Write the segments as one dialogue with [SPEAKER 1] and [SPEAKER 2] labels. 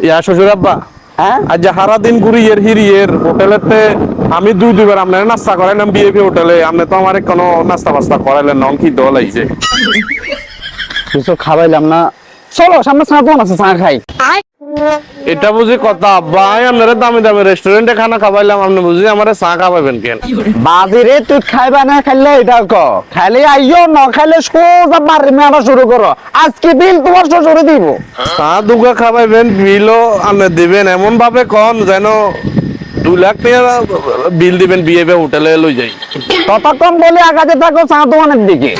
[SPEAKER 1] ইয়া শ্বশুর আব্বা,
[SPEAKER 2] হ্যাঁ
[SPEAKER 1] আজ সারা দিন ঘুরি এর হিরিয়ের হোটেলেতে আমি দুইবার আপনার নাস্তা করাইলাম বিএপি হোটেলে, আপনি তো আমার কোনো নাস্তা বাস্তা করাইলেন না, কি দল আইছে।
[SPEAKER 2] কিছু খাওয়াইলাম না, চলো সামনে চা দোকান আছে, চা খাই।
[SPEAKER 1] এটা বুঝি কথা আব্বা, আপনারা দামি দামি রেস্টুরেন্টে খানা খাওয়াইলাম, আপনি বুঝি আমার চা খাওয়াবেন কেন?
[SPEAKER 2] বাজিরে তুই খাইবা না খাইলে এটা ক, খাইলে আইও না খাইলে সোজা বাড়ি মেলা শুরু করো, আজকে বিল তোমার শ্বশুরে দিব।
[SPEAKER 1] চা দুগা খাওয়াইবেন, বিলও আপনি দিবেন এমন ভাবে কন যেন 2 লাখ টাকা বিল দিবেন বিএপি হোটেলে লই যাই।
[SPEAKER 2] ততক্ষণ বলে আগাতে থাকো চা দোকানের দিকে।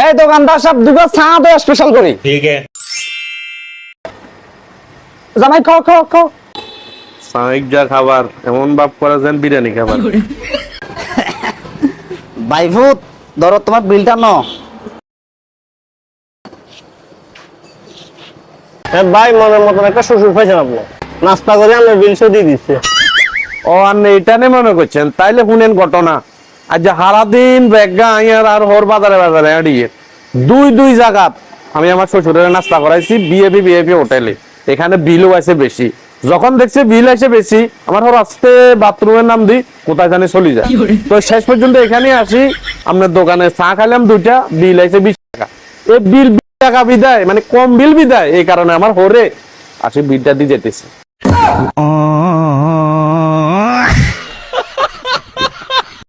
[SPEAKER 2] এই দোকানদার সব দুটো চা দে স্পেশাল করি।
[SPEAKER 3] ठीक है।
[SPEAKER 2] জামাই খাও খাও খাও।
[SPEAKER 1] সাইক যা খাবার এমন ভাব করে যেন বিরিয়ানি খাবার।
[SPEAKER 2] বাইফুত ধরো তোমার বিলটা ন।
[SPEAKER 4] ভাই মনের মতন একটা শ্বশুর পাইছেন আপনি, নাস্তা করে আমার বিল শো দিয়ে দিচ্ছে।
[SPEAKER 1] ও আর এটা নিয়ে মনে করছেন, তাইলে শুনেন ঘটনা। আজ সারাদিন বেগা আইয়ার আর হোর বাজারে বাজারে আড়িয়ে দুই জায়গাত আমি আমার শ্বশুরের নাস্তা করাইছি বিএপি হোটেলে। এখানে বিলও আছে বেশি, যখন দেখছে বিল আছে বেশি আমার হোর আসতে বাথরুমের নাম দিই কোথায় জানি চলে যায়। তো শেষ পর্যন্ত এখানে আসি, আপনার দোকানে চা খাইলাম 2টা, বিল আছে 20 টাকা। এই বিল 20 টাকা বিদায়, মানে কম বিল বিদায়, এই কারণে আমার হোরে আসি বিলটা দিয়ে যেতেছে।